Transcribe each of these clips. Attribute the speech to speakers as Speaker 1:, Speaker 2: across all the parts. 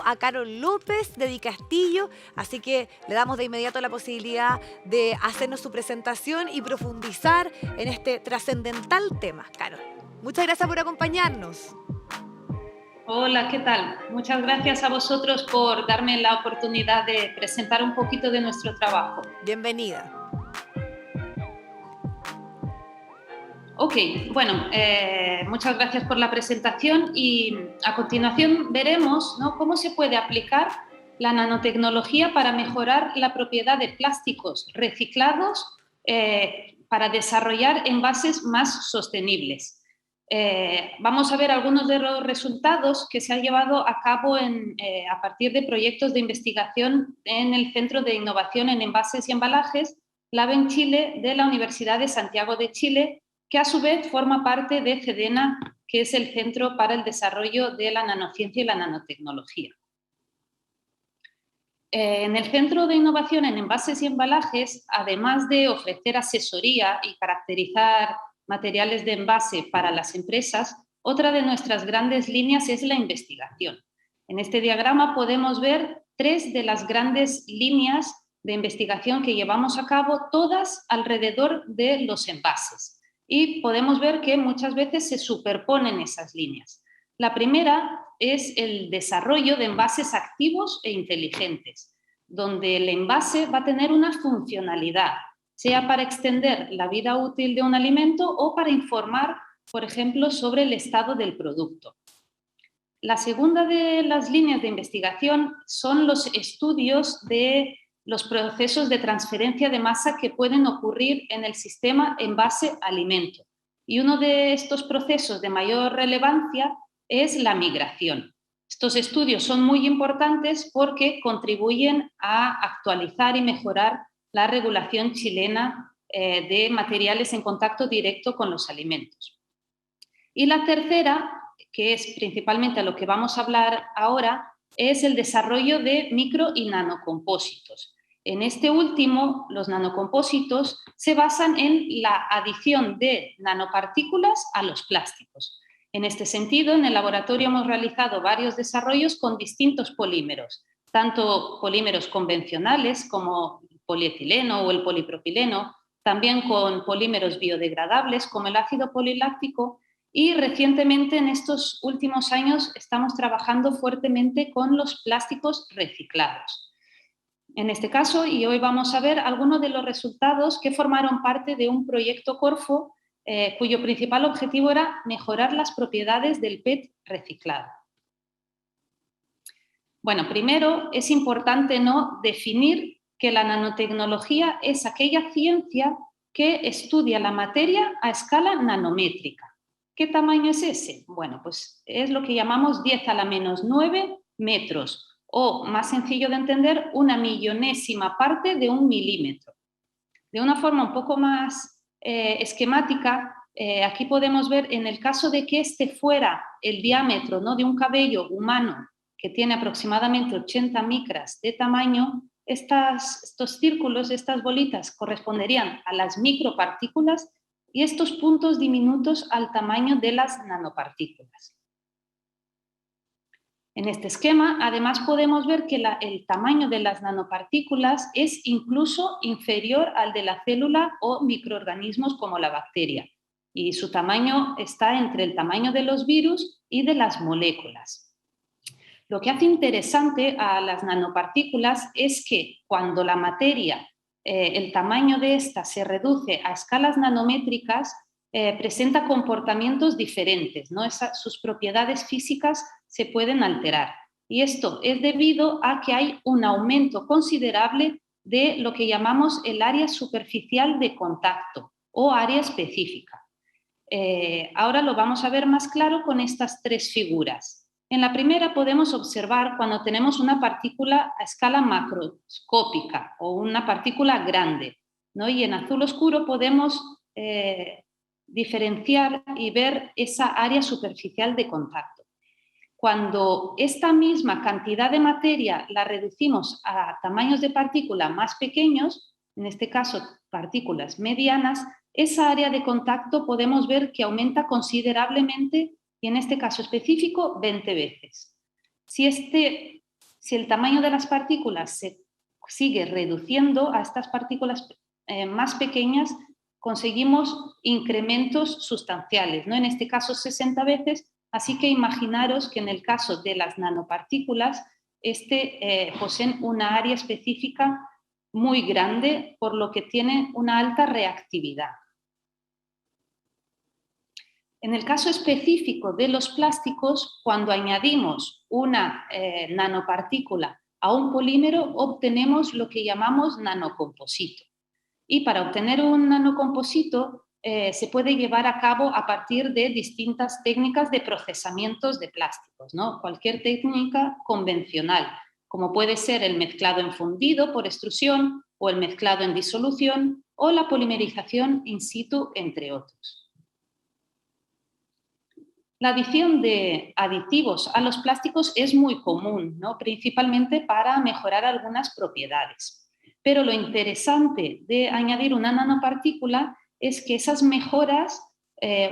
Speaker 1: a Carol López de Di Castillo, así que le damos de inmediato la posibilidad de hacernos su presentación y profundizar en este trascendental tema. Carol, muchas gracias por acompañarnos.
Speaker 2: Hola, ¿qué tal? Muchas gracias a vosotros por darme la oportunidad de presentar un poquito de nuestro trabajo.
Speaker 1: Bienvenida.
Speaker 2: Ok, bueno, muchas gracias por la presentación y a continuación veremos, ¿no?, cómo se puede aplicar la nanotecnología para mejorar la propiedad de plásticos reciclados para desarrollar envases más sostenibles. Vamos a ver algunos de los resultados que se han llevado a cabo a partir de proyectos de investigación en el Centro de Innovación en Envases y Embalajes, LABEN Chile, de la Universidad de Santiago de Chile, que a su vez forma parte de CEDENA, que es el Centro para el Desarrollo de la Nanociencia y la Nanotecnología. En el Centro de Innovación en Envases y Embalajes, además de ofrecer asesoría y caracterizar materiales de envase para las empresas, otra de nuestras grandes líneas es la investigación. En este diagrama podemos ver 3 de las grandes líneas de investigación que llevamos a cabo, todas alrededor de los envases. Y podemos ver que muchas veces se superponen esas líneas. La primera es el desarrollo de envases activos e inteligentes, donde el envase va a tener una funcionalidad, sea para extender la vida útil de un alimento o para informar, por ejemplo, sobre el estado del producto. La segunda de las líneas de investigación son los estudios de los procesos de transferencia de masa que pueden ocurrir en el sistema envase-alimento. Y uno de estos procesos de mayor relevancia es la migración. Estos estudios son muy importantes porque contribuyen a actualizar y mejorar la regulación chilena de materiales en contacto directo con los alimentos. Y la tercera, que es principalmente a lo que vamos a hablar ahora, es el desarrollo de micro y nanocompósitos. En este último, los nanocompósitos se basan en la adición de nanopartículas a los plásticos. En este sentido, en el laboratorio hemos realizado varios desarrollos con distintos polímeros, tanto polímeros convencionales como el polietileno o el polipropileno, también con polímeros biodegradables como el ácido poliláctico, y recientemente, en estos últimos años, estamos trabajando fuertemente con los plásticos reciclados. En este caso, y hoy vamos a ver algunos de los resultados que formaron parte de un proyecto Corfo, cuyo principal objetivo era mejorar las propiedades del PET reciclado. Bueno, primero es importante, ¿no?, definir que la nanotecnología es aquella ciencia que estudia la materia a escala nanométrica. ¿Qué tamaño es ese? Bueno, pues es lo que llamamos 10 a la menos 9 metros, o, más sencillo de entender, 1/1000ª parte de un milímetro. De una forma un poco más esquemática, aquí podemos ver, en el caso de que este fuera el diámetro, ¿no?, de un cabello humano que tiene aproximadamente 80 micras de tamaño, estos círculos, estas bolitas, corresponderían a las micropartículas y estos puntos diminutos al tamaño de las nanopartículas. En este esquema, además, podemos ver que el tamaño de las nanopartículas es incluso inferior al de la célula o microorganismos como la bacteria, y su tamaño está entre el tamaño de los virus y de las moléculas. Lo que hace interesante a las nanopartículas es que cuando la materia, el tamaño de esta se reduce a escalas nanométricas, presenta comportamientos diferentes, ¿no? Sus propiedades físicas se pueden alterar. Y esto es debido a que hay un aumento considerable de lo que llamamos el área superficial de contacto o área específica. Ahora lo vamos a ver más claro con estas 3 figuras. En la primera podemos observar cuando tenemos una partícula a escala macroscópica o una partícula grande, ¿no? Y en azul oscuro podemos diferenciar y ver esa área superficial de contacto. Cuando esta misma cantidad de materia la reducimos a tamaños de partícula más pequeños, en este caso partículas medianas, esa área de contacto podemos ver que aumenta considerablemente y en este caso específico 20 veces. Si este Si el tamaño de las partículas se sigue reduciendo a estas partículas más pequeñas, conseguimos incrementos sustanciales, ¿no? En este caso 60 veces, así que imaginaros que en el caso de las nanopartículas poseen una área específica muy grande, por lo que tiene una alta reactividad. En el caso específico de los plásticos, cuando añadimos una nanopartícula a un polímero, obtenemos lo que llamamos nanocomposito. Y para obtener un nanocomposito se puede llevar a cabo a partir de distintas técnicas de procesamientos de plásticos, ¿no? Cualquier técnica convencional, como puede ser el mezclado en fundido por extrusión o el mezclado en disolución o la polimerización in situ, entre otros. La adición de aditivos a los plásticos es muy común, ¿no? Principalmente para mejorar algunas propiedades. Pero lo interesante de añadir una nanopartícula es que esas mejoras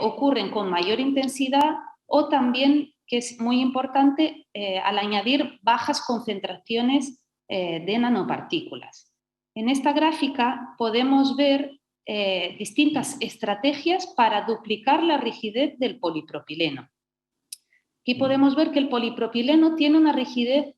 Speaker 2: ocurren con mayor intensidad o también, que es muy importante, al añadir bajas concentraciones de nanopartículas. En esta gráfica podemos ver distintas estrategias para duplicar la rigidez del polipropileno. Aquí podemos ver que el polipropileno tiene una rigidez,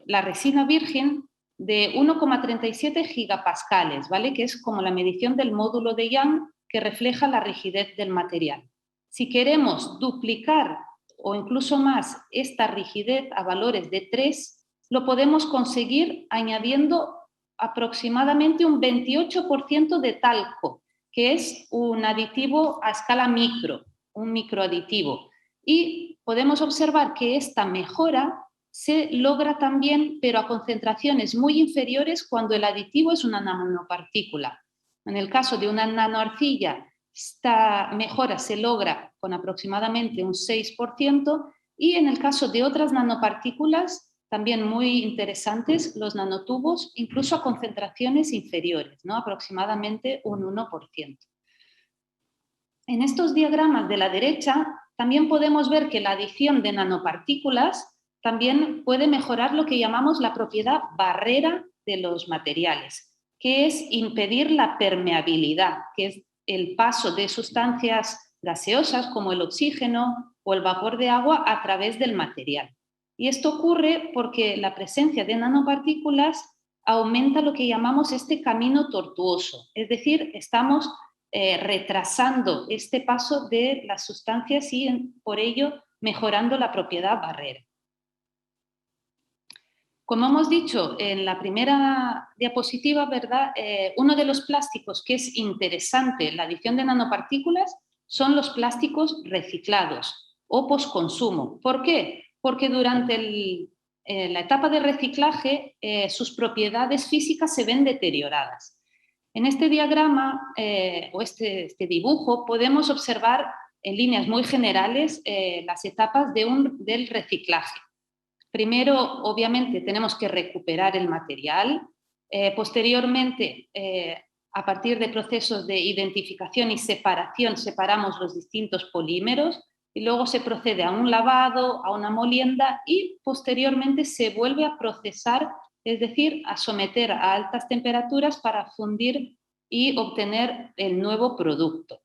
Speaker 2: la resina virgen, de 1,37 gigapascales, ¿vale? Que es como la medición del módulo de Young que refleja la rigidez del material. Si queremos duplicar o incluso más esta rigidez a valores de 3, lo podemos conseguir añadiendo aproximadamente un 28% de talco, que es un aditivo a escala micro, un microaditivo. Y podemos observar que esta mejora se logra también, pero a concentraciones muy inferiores cuando el aditivo es una nanopartícula. En el caso de una nanoarcilla, esta mejora se logra con aproximadamente un 6%, y en el caso de otras nanopartículas, también muy interesantes, los nanotubos, incluso a concentraciones inferiores, ¿no? Aproximadamente un 1%. En estos diagramas de la derecha también podemos ver que la adición de nanopartículas también puede mejorar lo que llamamos la propiedad barrera de los materiales, que es impedir la permeabilidad, que es el paso de sustancias gaseosas como el oxígeno o el vapor de agua a través del material. Y esto ocurre porque la presencia de nanopartículas aumenta lo que llamamos este camino tortuoso, es decir, estamos retrasando este paso de las sustancias y por ello mejorando la propiedad barrera. Como hemos dicho en la primera diapositiva, ¿verdad? Uno de los plásticos que es interesante en la adición de nanopartículas son los plásticos reciclados o posconsumo. ¿Por qué? Porque durante la etapa de reciclaje sus propiedades físicas se ven deterioradas. En este diagrama o este dibujo podemos observar en líneas muy generales las etapas del reciclaje. Primero, obviamente, tenemos que recuperar el material. Posteriormente, a partir de procesos de identificación y separación, separamos los distintos polímeros y luego se procede a un lavado, a una molienda y posteriormente se vuelve a procesar, es decir, a someter a altas temperaturas para fundir y obtener el nuevo producto.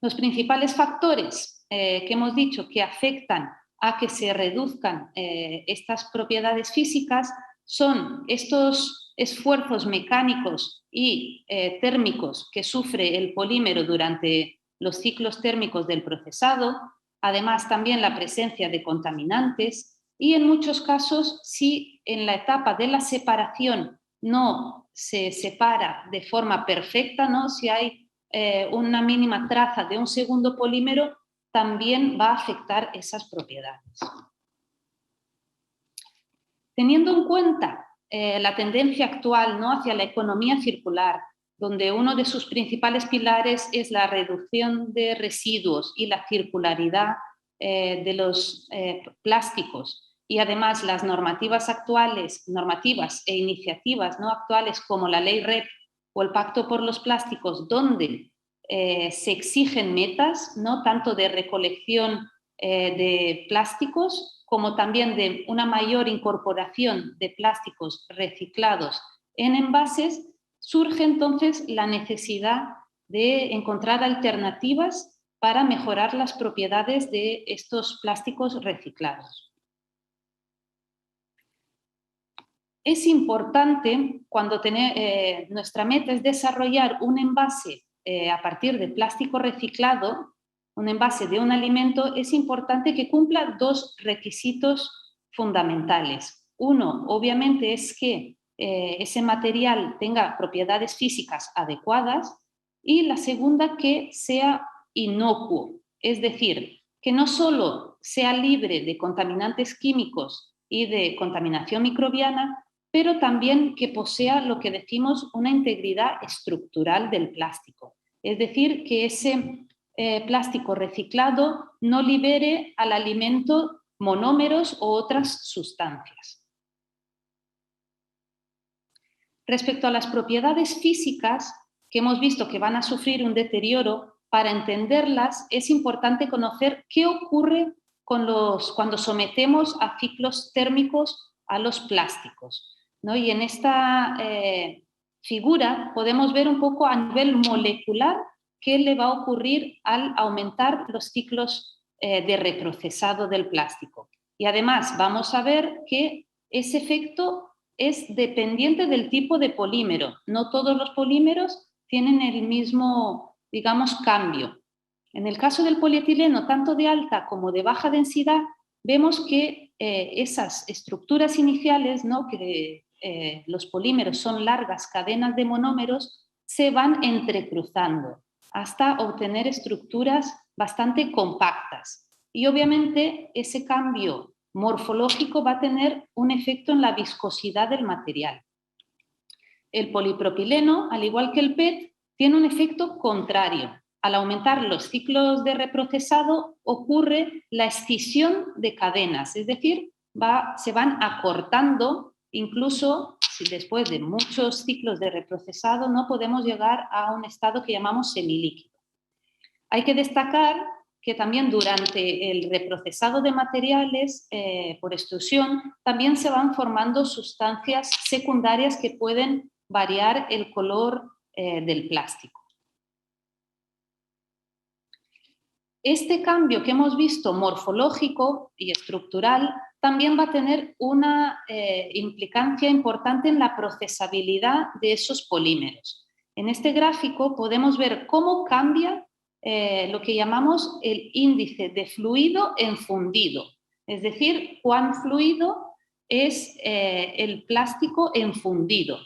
Speaker 2: Los principales factores que hemos dicho que afectan a que se reduzcan estas propiedades físicas son estos esfuerzos mecánicos y térmicos que sufre el polímero durante los ciclos térmicos del procesado, además también la presencia de contaminantes y en muchos casos si en la etapa de la separación no se separa de forma perfecta, ¿no? Si hay una mínima traza de un segundo polímero, también va a afectar esas propiedades. Teniendo en cuenta la tendencia actual, ¿no? Hacia la economía circular, donde uno de sus principales pilares es la reducción de residuos y la circularidad de los plásticos, y además las normativas e iniciativas, ¿no? actuales como la Ley REP o el Pacto por los Plásticos, donde se exigen metas, ¿no? tanto de recolección de plásticos, como también de una mayor incorporación de plásticos reciclados en envases, surge entonces la necesidad de encontrar alternativas para mejorar las propiedades de estos plásticos reciclados. Es importante, cuando nuestra meta es desarrollar un envase a partir de plástico reciclado, un envase de un alimento, es importante que cumpla dos requisitos fundamentales. Uno, obviamente, es que ese material tenga propiedades físicas adecuadas, y la segunda, que sea inocuo, es decir, que no solo sea libre de contaminantes químicos y de contaminación microbiana, pero también que posea lo que decimos una integridad estructural del plástico. Es decir, que ese plástico reciclado no libere al alimento monómeros u otras sustancias. Respecto a las propiedades físicas, que hemos visto que van a sufrir un deterioro, para entenderlas es importante conocer qué ocurre cuando sometemos a ciclos térmicos a los plásticos, ¿no? Y en esta figura podemos ver un poco a nivel molecular qué le va a ocurrir al aumentar los ciclos de reprocesado del plástico. Y además vamos a ver que ese efecto es dependiente del tipo de polímero. No todos los polímeros tienen el mismo, digamos, cambio. En el caso del polietileno, tanto de alta como de baja densidad, vemos que esas estructuras iniciales, ¿no?, que los polímeros son largas cadenas de monómeros, se van entrecruzando hasta obtener estructuras bastante compactas. Y obviamente ese cambio morfológico va a tener un efecto en la viscosidad del material. El polipropileno, al igual que el PET, tiene un efecto contrario. Al aumentar los ciclos de reprocesado ocurre la escisión de cadenas, es decir, se van acortando, incluso si después de muchos ciclos de reprocesado no podemos llegar a un estado que llamamos semilíquido. Hay que destacar que también durante el reprocesado de materiales por extrusión también se van formando sustancias secundarias que pueden variar el color del plástico. Este cambio que hemos visto morfológico y estructural también va a tener una implicancia importante en la procesabilidad de esos polímeros. En este gráfico podemos ver cómo cambia lo que llamamos el índice de fluido en fundido, es decir, cuán fluido es el plástico en fundido.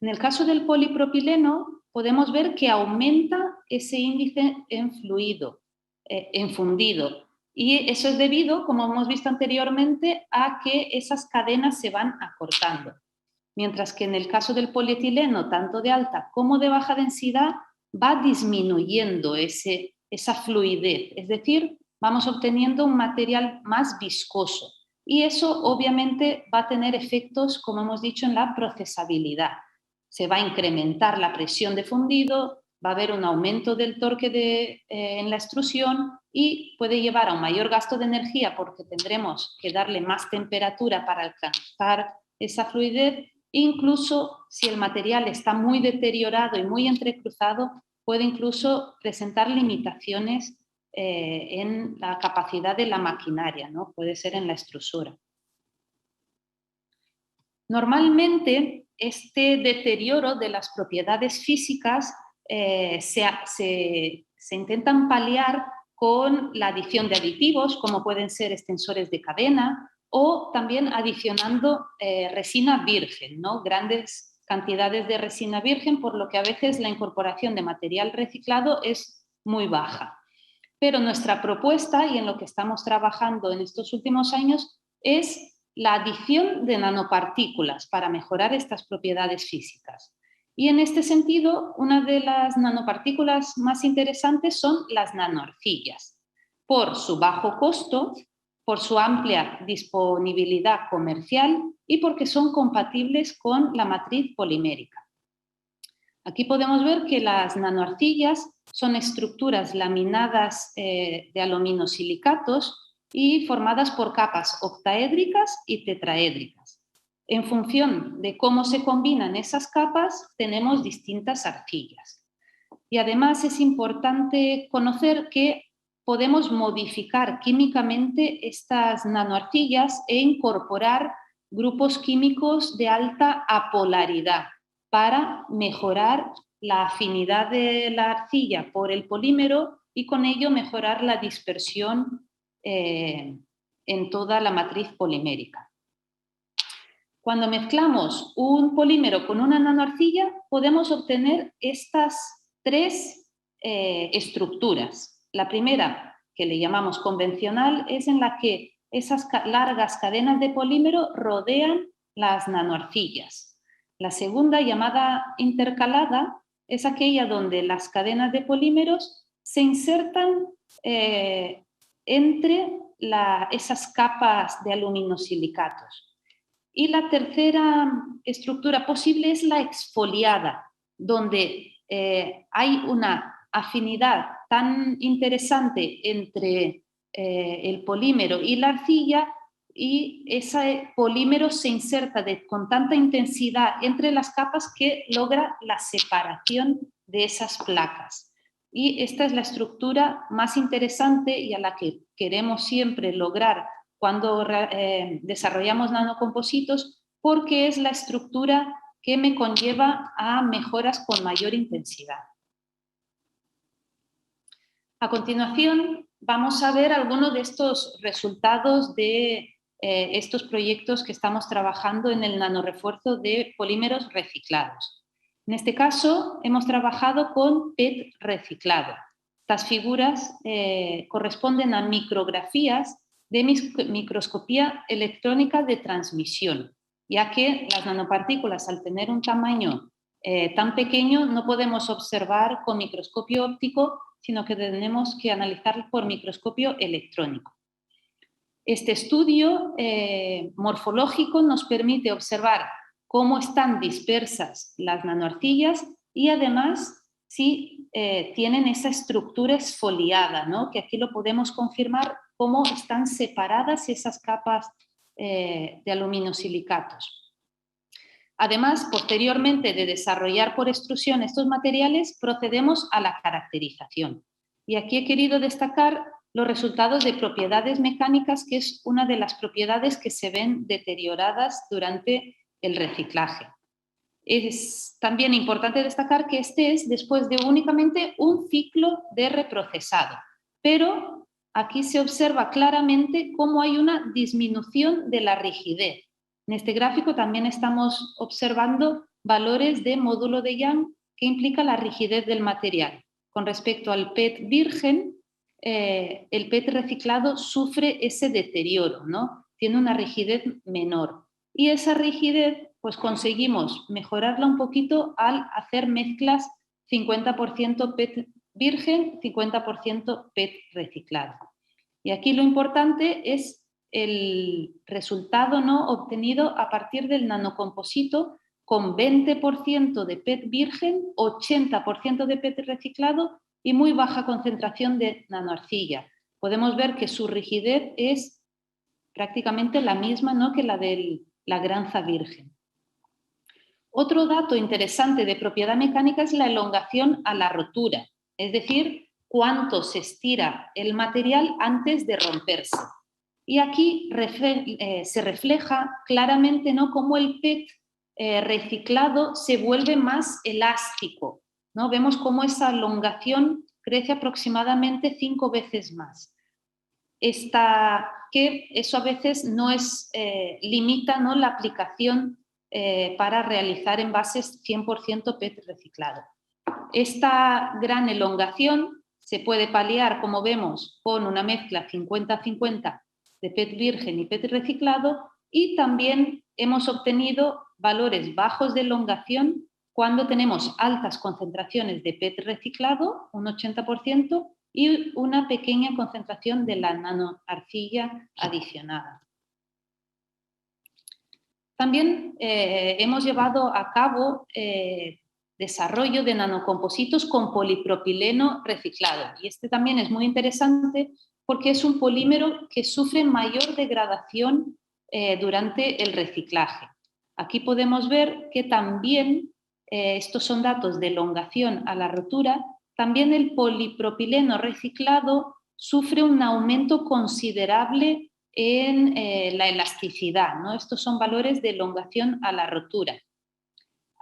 Speaker 2: En el caso del polipropileno podemos ver que aumenta ese índice en fluido, en fundido, y eso es debido, como hemos visto anteriormente, a que esas cadenas se van acortando. Mientras que en el caso del polietileno, tanto de alta como de baja densidad, va disminuyendo esa fluidez, es decir, vamos obteniendo un material más viscoso, y eso obviamente va a tener efectos, como hemos dicho, en la procesabilidad. Se va a incrementar la presión de fundido, va a haber un aumento del torque en la extrusión y puede llevar a un mayor gasto de energía porque tendremos que darle más temperatura para alcanzar esa fluidez. Incluso si el material está muy deteriorado y muy entrecruzado, puede incluso presentar limitaciones en la capacidad de la maquinaria, ¿no? Puede ser en la extrusora. Normalmente, este deterioro de las propiedades físicas se intentan paliar con la adición de aditivos, como pueden ser extensores de cadena, o también adicionando resina virgen, ¿no? Grandes cantidades de resina virgen, por lo que a veces la incorporación de material reciclado es muy baja. Pero nuestra propuesta, y en lo que estamos trabajando en estos últimos años, es la adición de nanopartículas para mejorar estas propiedades físicas. Y en este sentido, una de las nanopartículas más interesantes son las nanoarcillas, por su bajo costo, por su amplia disponibilidad comercial y porque son compatibles con la matriz polimérica. Aquí podemos ver que las nanoarcillas son estructuras laminadas de aluminosilicatos y formadas por capas octaédricas y tetraédricas. En función de cómo se combinan esas capas, tenemos distintas arcillas. Y además es importante conocer que podemos modificar químicamente estas nanoarcillas e incorporar grupos químicos de alta apolaridad para mejorar la afinidad de la arcilla por el polímero y con ello mejorar la dispersión en toda la matriz polimérica. Cuando mezclamos un polímero con una nanoarcilla, podemos obtener estas tres estructuras. La primera, que le llamamos convencional, es en la que esas largas cadenas de polímero rodean las nanoarcillas. La segunda, llamada intercalada, es aquella donde las cadenas de polímeros se insertan entre esas capas de aluminosilicatos. Y la tercera estructura posible es la exfoliada, donde hay una afinidad tan interesante entre el polímero y la arcilla, y ese polímero se inserta con tanta intensidad entre las capas que logra la separación de esas placas. Y esta es la estructura más interesante y a la que queremos siempre lograr cuando desarrollamos nanocompositos, porque es la estructura que me conlleva a mejoras con mayor intensidad. A continuación, vamos a ver algunos de estos resultados de estos proyectos que estamos trabajando en el nanorefuerzo de polímeros reciclados. En este caso, hemos trabajado con PET reciclado. Estas figuras corresponden a micrografías de microscopía electrónica de transmisión, ya que las nanopartículas, al tener un tamaño tan pequeño, no podemos observar con microscopio óptico, sino que tenemos que analizar por microscopio electrónico. Este estudio morfológico nos permite observar cómo están dispersas las nanoarcillas y además si tienen esa estructura esfoliada, ¿no? Que aquí lo podemos confirmar cómo están separadas esas capas de aluminosilicatos. Además, posteriormente de desarrollar por extrusión estos materiales, procedemos a la caracterización. Y aquí he querido destacar los resultados de propiedades mecánicas, que es una de las propiedades que se ven deterioradas durante el reciclaje. Es también importante destacar que este es después de únicamente un ciclo de reprocesado, pero aquí se observa claramente cómo hay una disminución de la rigidez. En este gráfico también estamos observando valores de módulo de Young que implica la rigidez del material. Con respecto al PET virgen, el PET reciclado sufre ese deterioro, ¿no? Tiene una rigidez menor. Y esa rigidez, pues conseguimos mejorarla un poquito al hacer mezclas 50% PET virgen, 50% PET reciclado. Y aquí lo importante es el resultado, ¿no?, obtenido a partir del nanocomposito con 20% de PET virgen, 80% de PET reciclado y muy baja concentración de nanoarcilla. Podemos ver que su rigidez es prácticamente la misma, ¿no?, que la de la granza virgen. Otro dato interesante de propiedad mecánica es la elongación a la rotura, es decir, cuánto se estira el material antes de romperse. Y aquí se refleja claramente, ¿no?, cómo el PET reciclado se vuelve más elástico, ¿no? Vemos cómo esa elongación crece aproximadamente 5 veces más. Que eso a veces no limita, ¿no?, la aplicación para realizar envases 100% PET reciclado. Esta gran elongación se puede paliar, como vemos, con una mezcla 50-50 de PET virgen y PET reciclado, y también hemos obtenido valores bajos de elongación cuando tenemos altas concentraciones de PET reciclado, un 80%, y una pequeña concentración de la nanoarcilla adicionada. También hemos llevado a cabo desarrollo de nanocompositos con polipropileno reciclado. Y este también es muy interesante porque es un polímero que sufre mayor degradación durante el reciclaje. Aquí podemos ver que también, estos son datos de elongación a la rotura, también el polipropileno reciclado sufre un aumento considerable en la elasticidad, ¿no? Estos son valores de elongación a la rotura.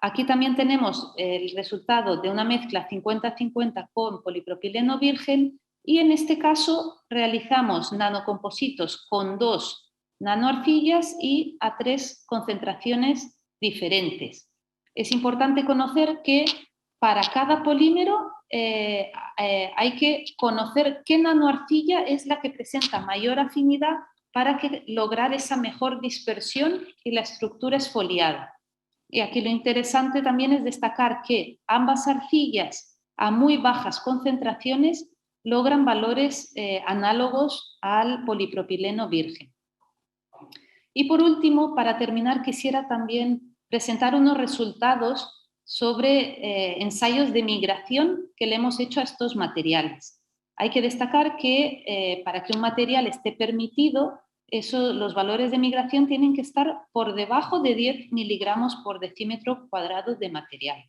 Speaker 2: Aquí también tenemos el resultado de una mezcla 50-50 con polipropileno virgen y en este caso realizamos nanocompositos con 2 nanoarcillas y a 3 concentraciones diferentes. Es importante conocer que para cada polímero hay que conocer qué nanoarcilla es la que presenta mayor afinidad para lograr esa mejor dispersión y la estructura esfoliada. Y aquí lo interesante también es destacar que ambas arcillas a muy bajas concentraciones logran valores análogos al polipropileno virgen. Y por último, para terminar, quisiera también presentar unos resultados sobre ensayos de migración que le hemos hecho a estos materiales. Hay que destacar que para que un material esté permitido, los valores de migración tienen que estar por debajo de 10 miligramos por decímetro cuadrado de material.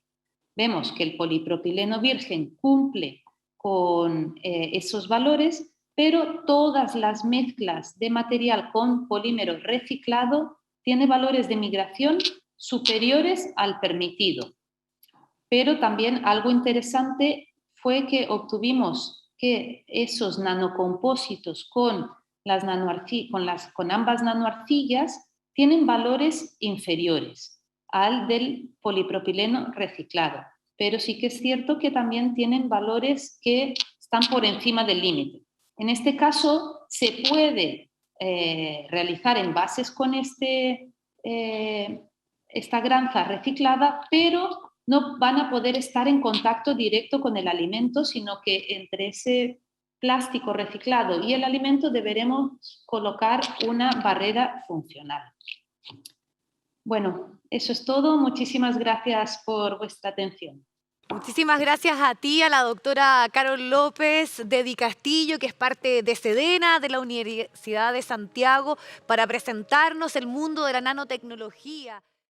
Speaker 2: Vemos que el polipropileno virgen cumple con esos valores, pero todas las mezclas de material con polímero reciclado tienen valores de migración superiores al permitido. Pero también algo interesante fue que obtuvimos que esos nanocompósitos con ambas nanoarcillas tienen valores inferiores al del polipropileno reciclado, pero sí que es cierto que también tienen valores que están por encima del límite. En este caso se puede realizar envases con esta granza reciclada, pero no van a poder estar en contacto directo con el alimento, sino que entre ese plástico reciclado y el alimento deberemos colocar una barrera funcional. Bueno, eso es todo. Muchísimas gracias por vuestra atención.
Speaker 1: Muchísimas gracias a ti, a la doctora Carol López de Di Castillo, que es parte de SEDENA, de la Universidad de Santiago, para presentarnos el mundo de la nanotecnología.